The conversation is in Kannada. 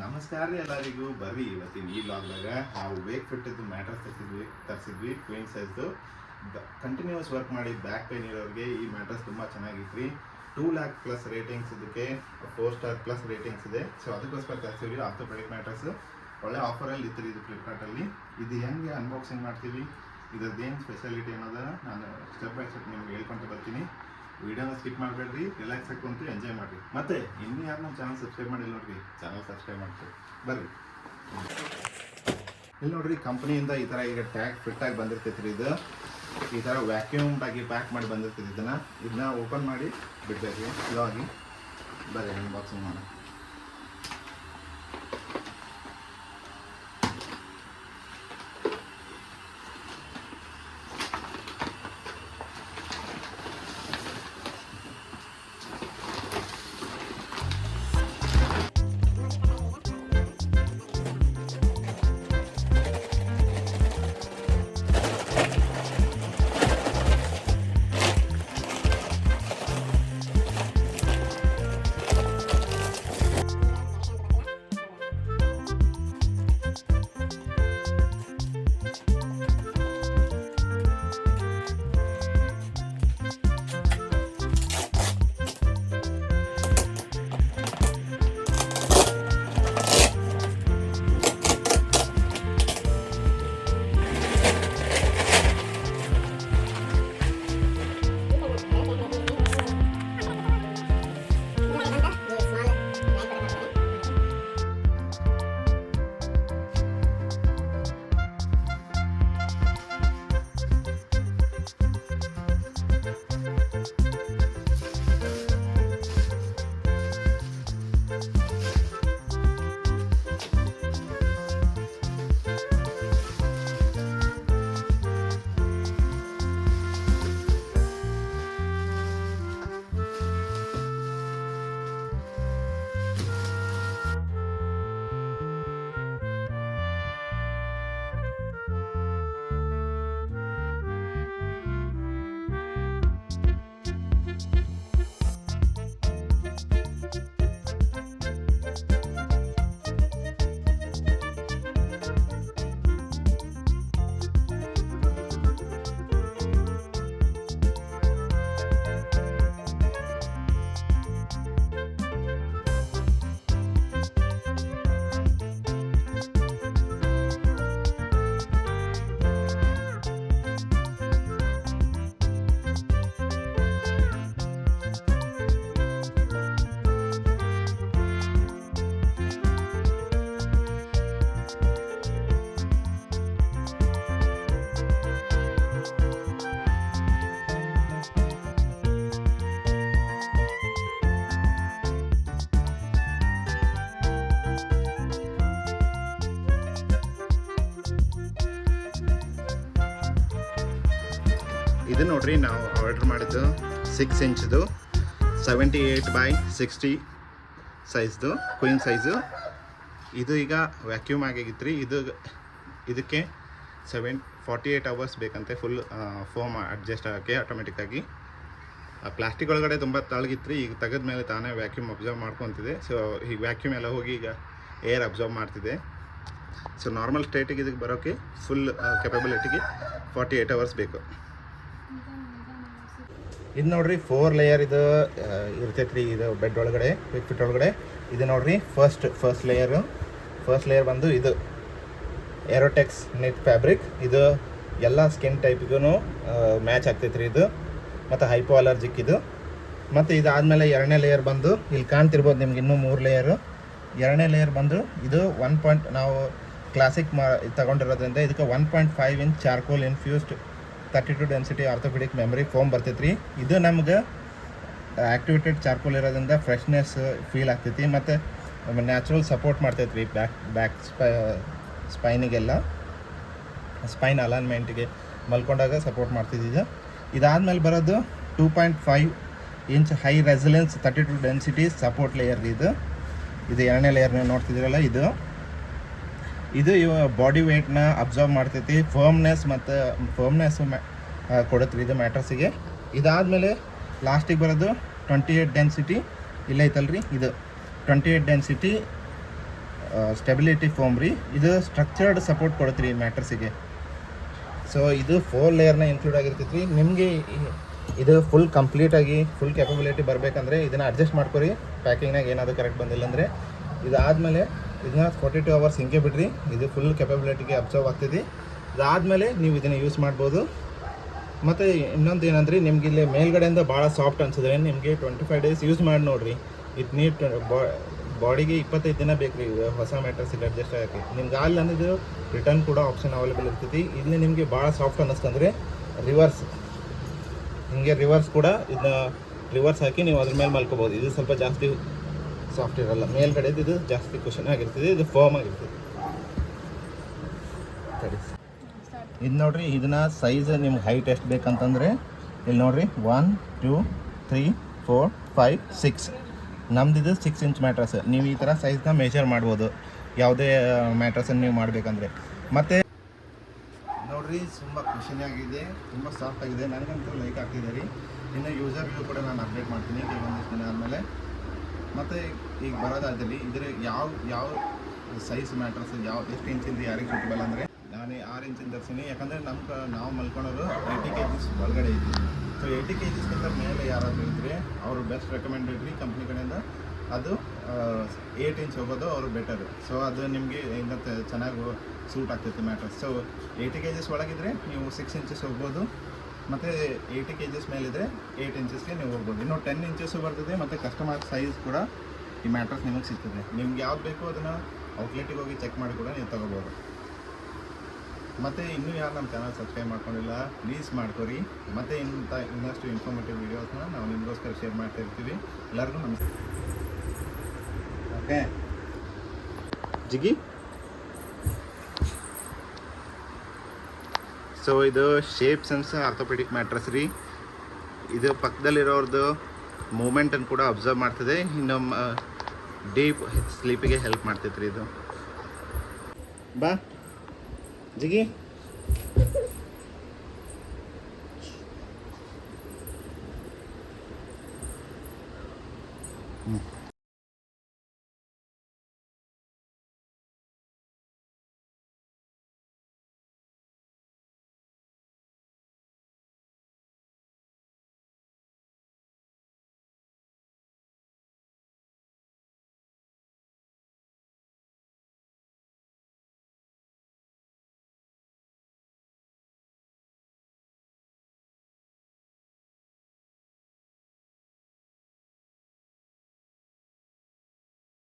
ನಮಸ್ಕಾರ ರೀ ಎಲ್ಲರಿಗೂ. ಬರ್ರಿ ಇವತ್ತಿನ ಈ ವ್ಲಾಗ್ದಾಗ ನಾವು ವೇಕ್ ಫಿಟ್ಟಿದ್ದು ಮ್ಯಾಟ್ರಸ್ ತರಿಸಿದ್ವಿ ಕ್ವೀನ್ ಸೈಜ್ದು. ಕಂಟಿನ್ಯೂಸ್ ವರ್ಕ್ ಮಾಡಿ ಬ್ಯಾಕ್ ಪೇನ್ ಇರೋರಿಗೆ ಈ ಮ್ಯಾಟ್ರಸ್ ತುಂಬ ಚೆನ್ನಾಗಿತ್ತು ರೀ. 2 lakh ಪ್ಲಸ್ ರೇಟಿಂಗ್ಸ್, ಇದಕ್ಕೆ 4 star ಪ್ಲಸ್ ರೇಟಿಂಗ್ಸ್ ಇದೆ. ಸೊ ಅದಕ್ಕೋಸ್ಕರ ತರಿಸಿದ್ವಿ ಆರ್ಥೋಪೆಡಿಕ್ ಮ್ಯಾಟ್ರಸ್. ಒಳ್ಳೆ ಆಫರಲ್ಲಿ ಇತ್ತು ರೀ ಇದು ಫ್ಲಿಪ್ಕಾರ್ಟಲ್ಲಿ. ಇದು ಹೆಂಗೆ ಅನ್ಬಾಕ್ಸಿಂಗ್ ಮಾಡ್ತೀವಿ, ಇದ್ರದ್ದೇನು ಸ್ಪೆಷಾಲಿಟಿ ಅನ್ನೋದನ್ನು ನಾನು ಸ್ಟೆಪ್ ಬೈ ಸ್ಟೆಪ್ ನಿಮ್ಗೆ ಹೇಳ್ಕೊಂತ ಬರ್ತೀನಿ. ವಿಡಿಯೋನ ಸ್ಕಿಪ್ ಮಾಡಬೇಡ್ರಿ, ರಿಲ್ಯಾಕ್ಸ್ ಹಾಕೊಂತು ಎಂಜಾಯ್ ಮಾಡಿರಿ. ಮತ್ತು ಇನ್ನೂ ಯಾರು ನಮ್ಮ ಚಾನಲ್ ಸಬ್ಸ್ಕ್ರೈಬ್ ಮಾಡಿಲ್ಲ ನೋಡ್ರಿ, ಚಾನಲ್ ಸಬ್ಸ್ಕ್ರೈಬ್ ಮಾಡ್ತೀವಿ ಬರ್ರಿ. ಇಲ್ಲಿ ನೋಡ್ರಿ, ಕಂಪ್ನಿಯಿಂದ ಈ ಥರ ಈಗ ಟ್ಯಾಗ್ ಫಿಟ್ಟಾಗಿ ಬಂದಿರ್ತೈತೆ ರೀ. ಇದು ಈ ಥರ ವ್ಯಾಕ್ಯೂಮ್ಡಾಗಿ ಪ್ಯಾಕ್ ಮಾಡಿ ಬಂದಿರ್ತೈತೆ. ಇದನ್ನ ಓಪನ್ ಮಾಡಿ ಬಿಡ್ಬೇಕು ರೀ ಸ್ಲೋ ಆಗಿ. ಬರ್ರಿ ಅನ್ಬಾಕ್ಸಿಂಗ್ ಮಾಡೋಣ. ಇದು ನೋಡ್ರಿ, ನಾವು ಆರ್ಡರ್ ಮಾಡಿದ್ದು 6 ಇಂಚ್ದು 78x60 ಸೈಜ್ದು ಕ್ವೀನ್ ಸೈಜು. ಇದು ಈಗ ವ್ಯಾಕ್ಯೂಮ್ ಆಗಿತ್ತು ರೀ. ಇದಕ್ಕೆ 48 hours ಬೇಕಂತೆ ಫುಲ್ ಫೋಮ್ ಅಡ್ಜಸ್ಟ್ ಆಗೋಕ್ಕೆ ಆಟೋಮೆಟಿಕ್ಕಾಗಿ. ಪ್ಲಾಸ್ಟಿಕ್ ಒಳಗಡೆ ತುಂಬ ತಳಗಿತ್ತು ರೀ. ಈಗ ತೆಗೆದ ಮೇಲೆ ತಾನೇ ವ್ಯಾಕ್ಯೂಮ್ ಅಬ್ಸರ್ವ್ ಮಾಡ್ಕೊತಿದೆ. ಸೊ ಈ ವ್ಯಾಕ್ಯೂಮ್ ಎಲ್ಲ ಹೋಗಿ ಈಗ ಏರ್ ಅಬ್ಸರ್ವ್ ಮಾಡ್ತಿದೆ. ಸೊ ನಾರ್ಮಲ್ ಸ್ಟೇಟಿಗೆ ಇದಕ್ಕೆ ಬರೋಕ್ಕೆ ಫುಲ್ ಕೆಪಬಿಲಿಟಿಗೆ 48 hours ಬೇಕು. ಇದು ನೋಡ್ರಿ 4 layer ಇದು ಇರ್ತೈತೆ ರೀ. ಇದು ಬೆಡ್ ಒಳಗಡೆ ವೇಕ್ ಫಿಟ್ ಒಳಗಡೆ. ಇದು ನೋಡ್ರಿ ಫಸ್ಟ್ ಲೇಯರ್ ಬಂದು ಇದು ಏರೋಟೆಕ್ಸ್ ನೆಟ್ ಫ್ಯಾಬ್ರಿಕ್. ಇದು ಎಲ್ಲ ಸ್ಕಿನ್ ಟೈಪಿಗೂ ಮ್ಯಾಚ್ ಆಗ್ತೈತೆ ರೀ ಇದು, ಮತ್ತು ಹೈಪೋ ಅಲರ್ಜಿಕ್ ಇದು. ಮತ್ತು ಇದಾದಮೇಲೆ 2ನೇ ಲೇಯರ್ ಬಂದು ಇಲ್ಲಿ ಕಾಣ್ತಿರ್ಬೋದು ನಿಮ್ಗೆ, ಇನ್ನೂ 3 ಲೇಯರು. 2ನೇ ಲೇಯರ್ ಬಂದು ಇದು ನಾವು ಕ್ಲಾಸಿಕ್ ತಗೊಂಡಿರೋದ್ರಿಂದ ಇದಕ್ಕೆ 1.5 inch charcoal infused 32 density orthopedic memory foam ಬರ್ತೈತೆ ರೀ. ಇದು ನಮ್ಗೆ ಆ್ಯಕ್ಟಿವೇಟೆಡ್ ಚಾರ್ಕೋಲ್ ಇರೋದ್ರಿಂದ ಫ್ರೆಶ್ನೆಸ್ ಫೀಲ್ ಆಗ್ತೈತಿ, ಮತ್ತು ನ್ಯಾಚುರಲ್ ಸಪೋರ್ಟ್ ಮಾಡ್ತೈತೆ ರೀ ಬ್ಯಾಕ್ ಸ್ಪೈನಿಗೆಲ್ಲ, ಸ್ಪೈನ್ ಅಲೈನ್ಮೆಂಟಿಗೆ ಮಲ್ಕೊಂಡಾಗ ಸಪೋರ್ಟ್ ಮಾಡ್ತಿದ್ದಿದ್ದು. ಇದಾದಮೇಲೆ ಬರೋದು 2.5 inch high resilience 32 density support layer ಇದು. 2ನೇ ಲೇಯರ್ ನೀವು ನೋಡ್ತಿದ್ದೀರಲ್ಲ, ಇದು ಇದು ಬಾಡಿ ವೇಟ್ನ ಅಬ್ಸರ್ವ್ ಮಾಡ್ತೈತಿ, ಫರ್ಮ್ನೆಸ್ ಕೊಡುತ್ತೆ ಇದು ಮ್ಯಾಟ್ರಸ್ಸಿಗೆ. ಇದಾದಮೇಲೆ ಲಾಸ್ಟಿಗೆ ಬರೋದು 28 ಡೆನ್ಸಿಟಿ ಇಲ್ಲ ಐತಲ್ರಿ, ಇದು 28 ಡೆನ್ಸಿಟಿ ಸ್ಟೆಬಿಲಿಟಿ ಫೋಮ್ ರೀ. ಇದು ಸ್ಟ್ರಕ್ಚರ್ಡ್ ಸಪೋರ್ಟ್ ಕೊಡುತ್ತೆ ರೀ ಮ್ಯಾಟ್ರಸಿಗೆ. ಸೊ ಇದು 4 ಲೇಯರ್ನ ಇನ್ಕ್ಲೂಡ್ ಆಗಿರ್ತೈತೆ ರೀ. ನಿಮಗೆ ಇದು ಫುಲ್ ಕಂಪ್ಲೀಟಾಗಿ ಫುಲ್ ಕ್ಯಾಪಬಿಲಿಟಿ ಬರಬೇಕಂದ್ರೆ ಇದನ್ನು ಅಡ್ಜಸ್ಟ್ ಮಾಡ್ಕೊರಿ. ಪ್ಯಾಕಿಂಗ್ನಾಗ ಏನಾದರೂ ಕರೆಕ್ಟ್ ಬಂದಿಲ್ಲ ಅಂದರೆ ಇದಾದಮೇಲೆ ಇದನ್ನ 42 ಅವರ್ಸ್ ಹಿಂಗೆ ಬಿಡ್ರಿ. ಇದು ಫುಲ್ ಕ್ಯಾಪಬಿಲಿಟಿಗೆ ಅಬ್ಸರ್ವ್ ಆಗ್ತೈತಿ. ಇದಾದಮೇಲೆ ನೀವು ಇದನ್ನು ಯೂಸ್ ಮಾಡ್ಬೋದು. ಮತ್ತು ಇನ್ನೊಂದು ಏನಂದ್ರೆ ನಿಮ್ಗೆ ಇಲ್ಲಿ ಮೇಲ್ಗಡೆಯಿಂದ ಭಾಳ ಸಾಫ್ಟ್ ಅನ್ಸಿದ್ರೆ ನಿಮಗೆ 25 ಡೇಸ್ ಯೂಸ್ ಮಾಡಿ ನೋಡಿರಿ. ಇದು ನೀವು ಬಾಡಿಗೆ 25 ದಿನ ಬೇಕು ರೀ ಹೊಸ ಮ್ಯಾಟ್ರಸ್ ಇಲ್ಲಿ ಅಡ್ಜಸ್ಟ್ ಆಗೋಕ್ಕೆ. ನಿಮ್ಗೆ ಅಲ್ಲಿ ಅನ್ನೋದು ರಿಟರ್ನ್ ಕೂಡ ಆಪ್ಷನ್ ಅವೈಲೇಬಲ್ ಇರ್ತೈತಿ. ಇಲ್ಲಿ ನಿಮಗೆ ಭಾಳ ಸಾಫ್ಟ್ ಅನ್ನಿಸ್ತಂದ್ರೆ ರಿವರ್ಸ್ ಹಿಂಗೆ ರಿವರ್ಸ್ ಕೂಡ ಇದನ್ನ ರಿವರ್ಸ್ ಹಾಕಿ ನೀವು ಅದ್ರ ಮೇಲೆ ಮಲ್ಕೋಬೋದು. ಇದು ಸ್ವಲ್ಪ ಜಾಸ್ತಿ ಸಾಫ್ಟ್ ಇರಲ್ಲ, ಮೇಲ್ಗಡೆದು ಇದು ಜಾಸ್ತಿ ಕುಷನ್ ಆಗಿರ್ತದೆ, ಇದು ಫರ್ಮ್ ಆಗಿರ್ತದೆ. ಇದು ನೋಡ್ರಿ, ಇದನ್ನ ಸೈಜ್ ನಿಮ್ಗೆ ಹೈಟ್ ಎಷ್ಟು ಬೇಕಂತಂದರೆ ಇಲ್ಲಿ ನೋಡ್ರಿ 1 2 3 4 5 6 ನಮ್ದು ಇದು 6 ಇಂಚ್ ಮ್ಯಾಟ್ರಸ್. ನೀವು ಈ ಥರ ಸೈಜ್ನ ಮೆಜರ್ ಮಾಡ್ಬೋದು ಯಾವುದೇ ಮ್ಯಾಟ್ರಸನ್ನು ನೀವು ಮಾಡಬೇಕಂದ್ರೆ. ಮತ್ತು ನೋಡ್ರಿ ತುಂಬ ಖುಷಿಯಾಗಿದೆ, ತುಂಬ ಸಾಫ್ಟ್ ಆಗಿದೆ. ನನಗಂತೂ ಲೈಕ್ ಆಗ್ತಿದೆ ರೀ. ಇನ್ನು ಯೂಸರ್ ರಿವ್ಯೂ ಕೂಡ ನಾನು ಅಪ್ಡೇಟ್ ಮಾಡ್ತೀನಿ ಈಗ ಒಂದಿಷ್ಟು ದಿನ ಆದಮೇಲೆ. ಮತ್ತು ಈಗ ಬರೋದಾದಲ್ಲಿ ಇದ್ರ ಯಾವ ಸೈಜ್ ಮ್ಯಾಟ್ರಸ್ ಎಷ್ಟು ಇಂಚಿಂದ ಯಾರಿಗೆ ಸೂಟಬಲ್ ಅಂದರೆ ನಾನು 6 ಇಂಚಿಂದ ತರಿಸೀನಿ. ಯಾಕಂದರೆ ನಾವು ಮಲ್ಕೊಳೋದು 80 kgs ಒಳಗಡೆ ಇದ್ವಿ. ಸೊ 80 kgsಗಿಂತ ಮೇಲೆ ಯಾರಾದರೂ ಇದ್ದರೆ ಅವರು ಬೆಸ್ಟ್ ರೆಕಮೆಂಡೆಡ್ ರೀ ಕಂಪ್ನಿ ಕಡೆಯಿಂದ. ಅದು 8 ಇಂಚ್ ಹೋಗೋದು ಅವರು ಬೆಟರು. ಸೊ ಅದು ನಿಮಗೆ ಇಂದ ಚೆನ್ನಾಗಿ ಸೂಟ್ ಆಗ್ತೈತೆ ಮ್ಯಾಟ್ರಸ್. ಸೊ 80 kgs ಒಳಗಿದ್ರೆ ನೀವು 6 ಇಂಚಸ್ ಹೋಗ್ಬೋದು. ಮತ್ತು 80 kgs ಮೇಲಿದ್ರೆ 8 ಇಂಚಸ್ಗೆ ನೀವು ಹೋಗ್ಬೋದು. ಇನ್ನು 10 ಇಂಚಸ್ಸು ಬರ್ತದೆ. ಮತ್ತು ಕಸ್ಟಮರ್ ಸೈಜ್ ಕೂಡ ಈ ಮ್ಯಾಟ್ರಸ್ ನಿಮಗೆ ಸಿಗ್ತದೆ. ನಿಮ್ಗೆ ಯಾವ್ದು ಬೇಕೋ ಅದನ್ನು ಔಟ್ಲೆಟಿಗೆ ಹೋಗಿ ಚೆಕ್ ಮಾಡಿ ಕೂಡ ನೀವು ತೊಗೋಬೋದು. ಮತ್ತು ಇನ್ನೂ ಯಾರು ನಮ್ಮ ಚಾನಲ್ ಸಬ್ಸ್ಕ್ರೈಬ್ ಮಾಡ್ಕೊಂಡಿಲ್ಲ ಪ್ಲೀಸ್ ಮಾಡ್ಕೊರಿ. ಮತ್ತು ಇನ್ನಷ್ಟು ಇನ್ಫಾರ್ಮೇಟಿವ್ ವೀಡಿಯೋಸ್ನ ನಾವು ನಿಮಗೋಸ್ಕರ ಶೇರ್ ಮಾಡ್ತಾ ಇರ್ತೀವಿ. ಎಲ್ಲರಿಗೂ ನಮಸ್ತೆ. ಓಕೆ ಜಿಗಿ. ಸೊ ಇದು ಶೇಪ್ ಸೆನ್ಸ್ ಆರ್ಥೋಪೆಡಿಕ್ ಮ್ಯಾಟ್ರಸ್ ರೀ. ಇದು ಪಕ್ಕದಲ್ಲಿರೋರ್ದು ಮೂಮೆಂಟನ್ನು ಕೂಡ ಅಬ್ಸರ್ವ್ ಮಾಡ್ತದೆ. ಇನ್ನು ಡೀಪ್ ಸ್ಲೀಪಿಗೆ ಹೆಲ್ಪ್ ಮಾಡ್ತೈತೆ ರೀ ಇದು. ಬಾ ಜಿಗಿ. ಹ್ಞೂ